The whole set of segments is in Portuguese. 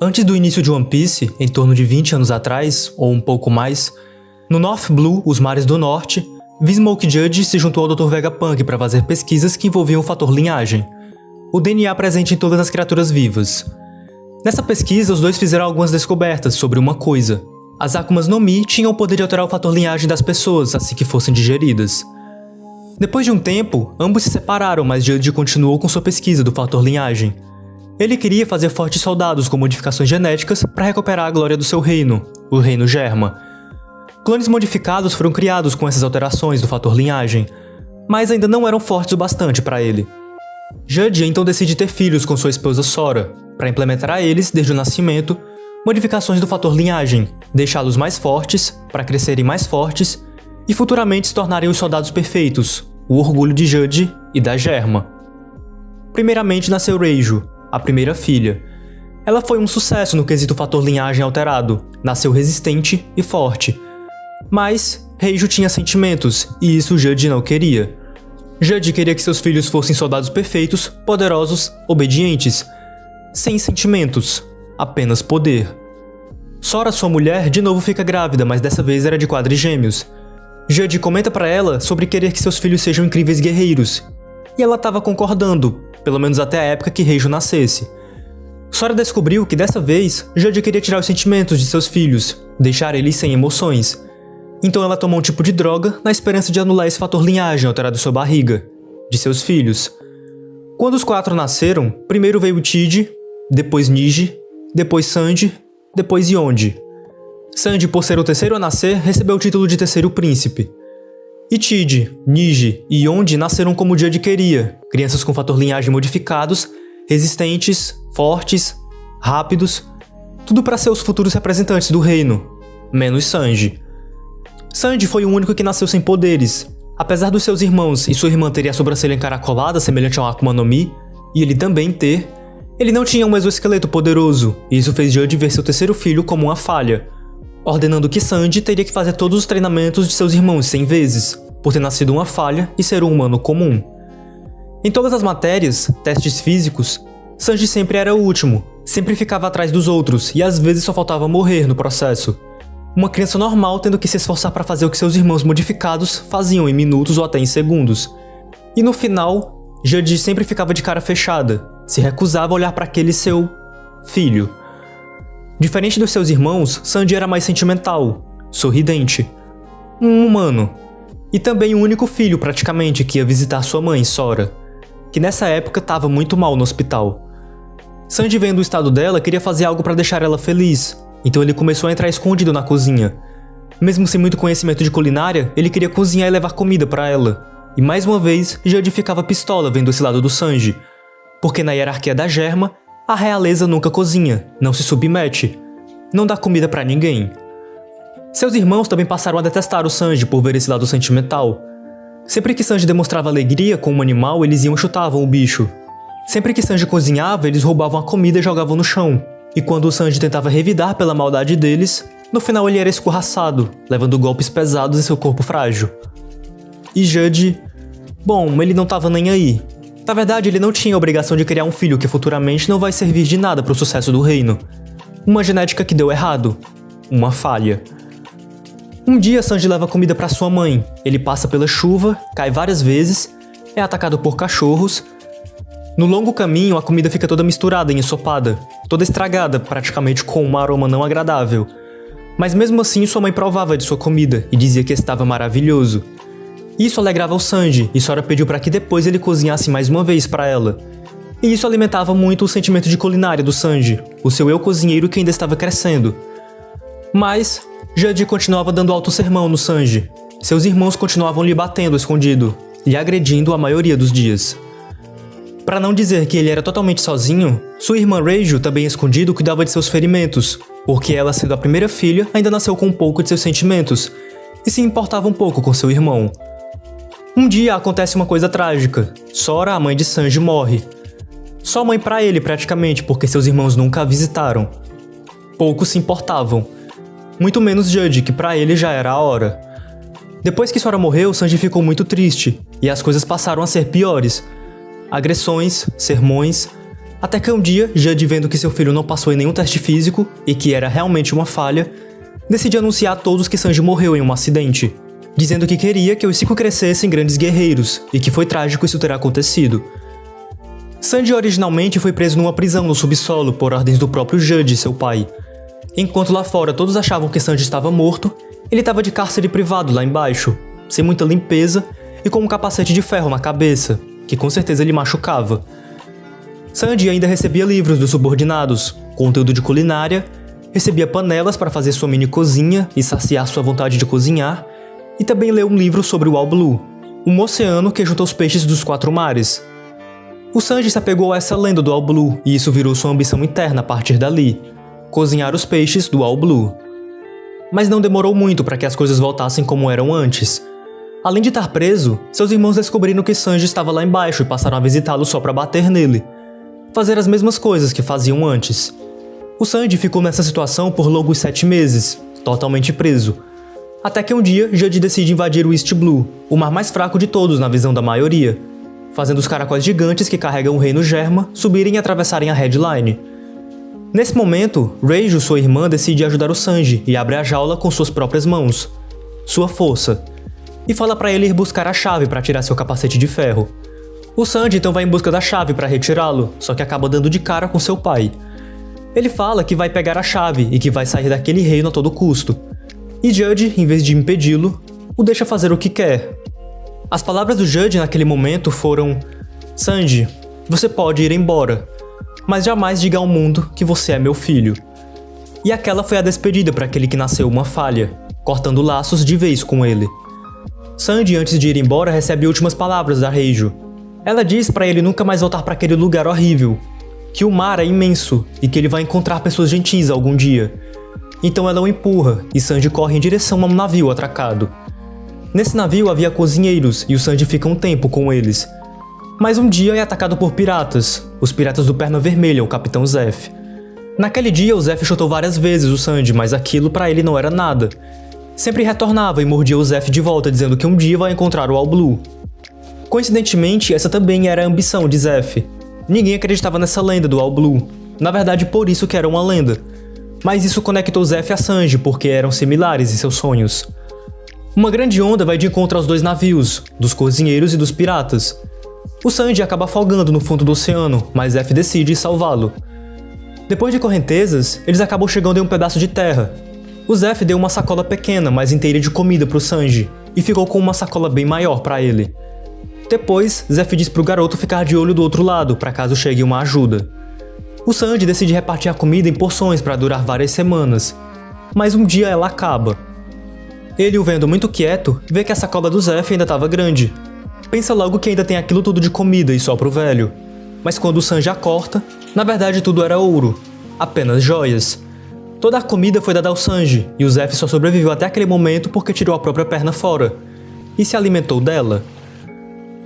Antes do início de One Piece, em torno de 20 anos atrás, ou um pouco mais, no North Blue, os mares do norte, V-Smoke Judge se juntou ao Dr. Vegapunk para fazer pesquisas que envolviam o fator linhagem, o DNA presente em todas as criaturas vivas. Nessa pesquisa, os dois fizeram algumas descobertas sobre uma coisa. As Akumas no Mi tinham o poder de alterar o fator linhagem das pessoas assim que fossem digeridas. Depois de um tempo, ambos se separaram, mas Judge continuou com sua pesquisa do fator linhagem. Ele queria fazer fortes soldados com modificações genéticas para recuperar a glória do seu reino, o Reino Germa. Clones modificados foram criados com essas alterações do fator linhagem, mas ainda não eram fortes o bastante para ele. Judge então decide ter filhos com sua esposa Sora, para implementar a eles, desde o nascimento, modificações do fator linhagem, deixá-los mais fortes, para crescerem mais fortes, e futuramente se tornarem os soldados perfeitos, o orgulho de Judge e da Germa. Primeiramente nasceu Reijo, a primeira filha. Ela foi um sucesso no quesito fator linhagem alterado, nasceu resistente e forte. Mas Reijo tinha sentimentos, e isso Judge não queria. Judge queria que seus filhos fossem soldados perfeitos, poderosos, obedientes, sem sentimentos, apenas poder. Sora, sua mulher, de novo fica grávida, mas dessa vez era de quadrigêmeos. Judge comenta pra ela sobre querer que seus filhos sejam incríveis guerreiros, e ela estava concordando, pelo menos até a época que Reijo nascesse. Sora descobriu que dessa vez, Judge queria tirar os sentimentos de seus filhos, deixar eles sem emoções. Então ela tomou um tipo de droga na esperança de anular esse fator linhagem alterado em sua barriga, de seus filhos. Quando os 4 nasceram, primeiro veio Tide, depois Niji, depois Sanji, depois Yonji. Sanji, por ser o terceiro a nascer, recebeu o título de terceiro príncipe. E Tide, Niji e Yonji nasceram como Judge queria, crianças com fator linhagem modificados, resistentes, fortes, rápidos, tudo para ser os futuros representantes do reino, menos Sanji. Sanji foi o único que nasceu sem poderes. Apesar dos seus irmãos e sua irmã terem a sobrancelha encaracolada semelhante a uma Akuma no Mi, e ele também ter, ele não tinha um exoesqueleto poderoso, e isso fez Judge ver seu terceiro filho como uma falha, ordenando que Sanji teria que fazer todos os treinamentos de seus irmãos 100 vezes, por ter nascido uma falha e ser um humano comum. Em todas as matérias, testes físicos, Sanji sempre era o último, sempre ficava atrás dos outros e às vezes só faltava morrer no processo. Uma criança normal tendo que se esforçar para fazer o que seus irmãos modificados faziam em minutos ou até em segundos. E no final, Judge sempre ficava de cara fechada, se recusava a olhar para aquele seu filho. Diferente dos seus irmãos, Sanji era mais sentimental, sorridente, um humano, e também o único filho praticamente que ia visitar sua mãe, Sora, que nessa época estava muito mal no hospital. Sanji, vendo o estado dela, queria fazer algo para deixar ela feliz, então ele começou a entrar escondido na cozinha. Mesmo sem muito conhecimento de culinária, ele queria cozinhar e levar comida para ela. E mais uma vez, Judge ficava pistola vendo esse lado do Sanji, porque na hierarquia da Germa, a realeza nunca cozinha, não se submete, não dá comida pra ninguém. Seus irmãos também passaram a detestar o Sanji por ver esse lado sentimental. Sempre que Sanji demonstrava alegria com um animal, eles iam e chutavam o bicho. Sempre que Sanji cozinhava, eles roubavam a comida e jogavam no chão. E quando o Sanji tentava revidar pela maldade deles, no final ele era escorraçado, levando golpes pesados em seu corpo frágil. E Judge... bom, ele não tava nem aí. Na verdade, ele não tinha a obrigação de criar um filho que futuramente não vai servir de nada para o sucesso do reino. Uma genética que deu errado. Uma falha. Um dia, Sanji leva comida para sua mãe. Ele passa pela chuva, cai várias vezes, é atacado por cachorros. No longo caminho, a comida fica toda misturada e ensopada, toda estragada, praticamente com um aroma não agradável. Mas mesmo assim, sua mãe provava de sua comida e dizia que estava maravilhoso. Isso alegrava o Sanji, e Sora pediu para que depois ele cozinhasse mais uma vez para ela. E isso alimentava muito o sentimento de culinária do Sanji, o seu eu cozinheiro que ainda estava crescendo. Mas, Judge continuava dando alto sermão no Sanji. Seus irmãos continuavam lhe batendo escondido, lhe agredindo a maioria dos dias. Para não dizer que ele era totalmente sozinho, sua irmã Reijo, também escondido, cuidava de seus ferimentos, porque ela, sendo a primeira filha, ainda nasceu com um pouco de seus sentimentos, e se importava um pouco com seu irmão. Um dia acontece uma coisa trágica. Sora, a mãe de Sanji, morre. Só mãe pra ele praticamente, porque seus irmãos nunca a visitaram. Poucos se importavam. Muito menos Judge, que pra ele já era a hora. Depois que Sora morreu, Sanji ficou muito triste, e as coisas passaram a ser piores. Agressões, sermões, Até que um dia, Judge, vendo que seu filho não passou em nenhum teste físico e que era realmente uma falha, decide anunciar a todos que Sanji morreu em um acidente, dizendo que queria que os 5 crescessem grandes guerreiros e que foi trágico isso ter acontecido. Sanji originalmente foi preso numa prisão no subsolo por ordens do próprio Judge, seu pai. Enquanto lá fora todos achavam que Sanji estava morto, ele estava de cárcere privado lá embaixo, sem muita limpeza e com um capacete de ferro na cabeça, que com certeza lhe machucava. Sanji ainda recebia livros dos subordinados, conteúdo de culinária, recebia panelas para fazer sua mini cozinha e saciar sua vontade de cozinhar, e também leu um livro sobre o All Blue, um oceano que junta os peixes dos 4 mares. O Sanji se apegou a essa lenda do All Blue e isso virou sua ambição interna a partir dali, cozinhar os peixes do All Blue. Mas não demorou muito para que as coisas voltassem como eram antes. Além de estar preso, seus irmãos descobriram que Sanji estava lá embaixo e passaram a visitá-lo só para bater nele, fazer as mesmas coisas que faziam antes. O Sanji ficou nessa situação por longos 7 meses, totalmente preso. Até que um dia, Judge decide invadir o East Blue, o mar mais fraco de todos na visão da maioria, fazendo os caracóis gigantes que carregam o reino Germa subirem e atravessarem a Red Line. Nesse momento, Reijo, sua irmã, decide ajudar o Sanji e abre a jaula com suas próprias mãos, sua força, e fala para ele ir buscar a chave para tirar seu capacete de ferro. O Sanji então vai em busca da chave para retirá-lo, só que acaba dando de cara com seu pai. Ele fala que vai pegar a chave e que vai sair daquele reino a todo custo. E Judge, em vez de impedi-lo, o deixa fazer o que quer. As palavras do Judge naquele momento foram: Sanji, você pode ir embora, mas jamais diga ao mundo que você é meu filho. E aquela foi a despedida para aquele que nasceu uma falha, cortando laços de vez com ele. Sanji, antes de ir embora, recebe últimas palavras da Reijo. Ela diz para ele nunca mais voltar para aquele lugar horrível, que o mar é imenso e que ele vai encontrar pessoas gentis algum dia. Então ela o empurra e Sanji corre em direção a um navio atracado. Nesse navio havia cozinheiros e o Sanji fica um tempo com eles. Mas um dia é atacado por piratas, os piratas do Perna Vermelha, o Capitão Zeff. Naquele dia o Zeff chutou várias vezes o Sanji, mas aquilo para ele não era nada. Sempre retornava e mordia o Zeff de volta, dizendo que um dia vai encontrar o All Blue. Coincidentemente, essa também era a ambição de Zeff. Ninguém acreditava nessa lenda do All Blue. Na verdade, por isso que era uma lenda. Mas isso conectou Zeff a Sanji, porque eram similares em seus sonhos. Uma grande onda vai de encontro aos 2 navios, dos cozinheiros e dos piratas. O Sanji acaba afogando no fundo do oceano, mas Zeff decide salvá-lo. Depois de correntezas, eles acabam chegando em um pedaço de terra. O Zeff deu uma sacola pequena, mas inteira de comida pro Sanji, e ficou com uma sacola bem maior para ele. Depois, Zeff diz pro garoto ficar de olho do outro lado, para caso chegue uma ajuda. O Sanji decide repartir a comida em porções para durar várias semanas, mas um dia ela acaba. Ele, o vendo muito quieto, vê que a sacola do Zeff ainda estava grande. Pensa logo que ainda tem aquilo tudo de comida e só pro velho. Mas quando o Sanji a corta, na verdade tudo era ouro, apenas joias. Toda a comida foi dada ao Sanji, e o Zeff só sobreviveu até aquele momento porque tirou a própria perna fora, e se alimentou dela.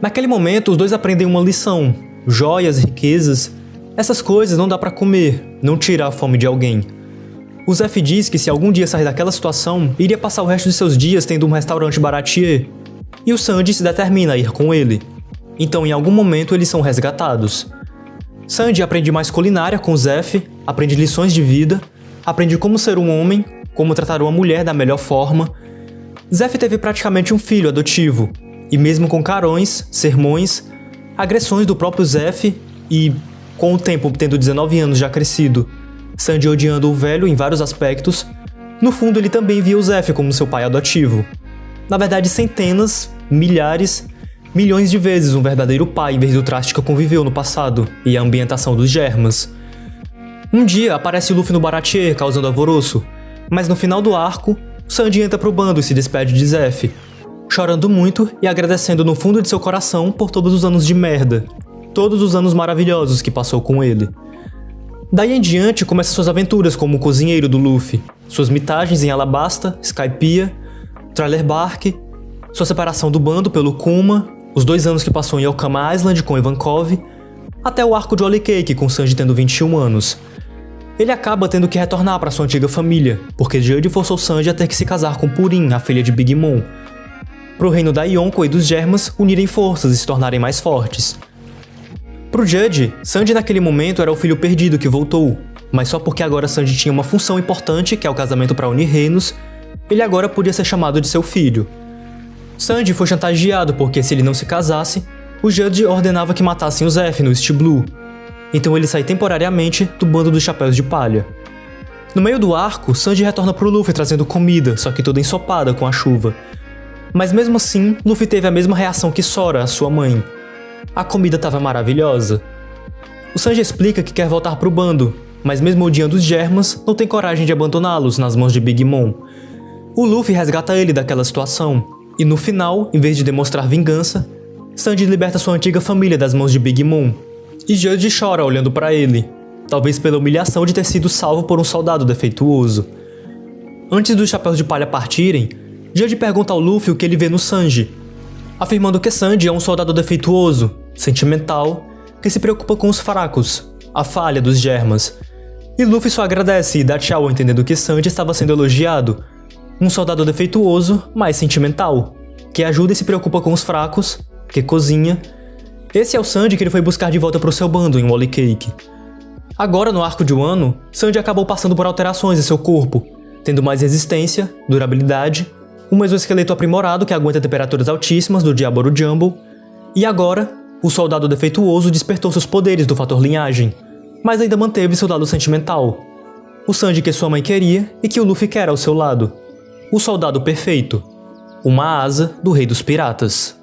Naquele momento, os dois aprendem uma lição: joias, riquezas, essas coisas não dá pra comer, não tira a fome de alguém. O Zeff diz que se algum dia sair daquela situação, iria passar o resto de seus dias tendo um restaurante baratier, e o Sanji se determina a ir com ele. Então, em algum momento, eles são resgatados. Sanji aprende mais culinária com o Zeff, aprende lições de vida, aprende como ser um homem, como tratar uma mulher da melhor forma. Zeff teve praticamente um filho adotivo, e mesmo com carões, sermões, agressões do próprio Zeff e, com o tempo tendo 19 anos já crescido, Sanji odiando o velho em vários aspectos, no fundo ele também via o Zeff como seu pai adotivo. Na verdade, centenas, milhares, milhões de vezes um verdadeiro pai em vez do traste que conviveu no passado e a ambientação dos Germas. Um dia aparece Luffy no Baratier causando alvoroço, mas no final do arco, Sanji entra pro bando e se despede de Zeff, chorando muito e agradecendo no fundo de seu coração por todos os anos de merda, todos os anos maravilhosos que passou com ele. Daí em diante começam suas aventuras como cozinheiro do Luffy, suas mitagens em Alabasta, Skypiea, Thriller Bark, sua separação do bando pelo Kuma, os 2 anos que passou em Okama Island com Ivankov, até o arco de Holy Cake com Sanji tendo 21 anos. Ele acaba tendo que retornar para sua antiga família, porque Judge forçou Sanji a ter que se casar com Purin, a filha de Big Mom, pro reino da Yonko e dos Germas unirem forças e se tornarem mais fortes. Pro Judge, Sanji naquele momento era o filho perdido que voltou, mas só porque agora Sanji tinha uma função importante, que é o casamento para unir reinos, ele agora podia ser chamado de seu filho. Sanji foi chantageado porque se ele não se casasse, o Judge ordenava que matassem o Zeff no East Blue. Então ele sai temporariamente do bando dos Chapéus de Palha. No meio do arco, Sanji retorna pro Luffy trazendo comida, só que toda ensopada com a chuva. Mas mesmo assim, Luffy teve a mesma reação que Sora, a sua mãe. A comida estava maravilhosa. O Sanji explica que quer voltar pro bando, mas mesmo odiando os Germas, não tem coragem de abandoná-los nas mãos de Big Mom. O Luffy resgata ele daquela situação, e no final, em vez de demonstrar vingança, Sanji liberta sua antiga família das mãos de Big Mom. E Judge chora olhando para ele, talvez pela humilhação de ter sido salvo por um soldado defeituoso. Antes dos Chapéus de Palha partirem, Judge pergunta ao Luffy o que ele vê no Sanji, afirmando que Sanji é um soldado defeituoso, sentimental, que se preocupa com os fracos, a falha dos Germas. E Luffy só agradece e dá tchau entendendo que Sanji estava sendo elogiado, um soldado defeituoso, mas sentimental, que ajuda e se preocupa com os fracos, que cozinha. Esse é o Sanji que ele foi buscar de volta pro seu bando em Wally Cake. Agora no arco de Wano, Sanji acabou passando por alterações em seu corpo, tendo mais resistência, durabilidade, um exoesqueleto aprimorado que aguenta temperaturas altíssimas do Diaboro Jumbo, e agora, o soldado defeituoso despertou seus poderes do fator linhagem, mas ainda manteve seu lado sentimental. O Sanji que sua mãe queria e que o Luffy quer ao seu lado. O soldado perfeito. Uma asa do Rei dos Piratas.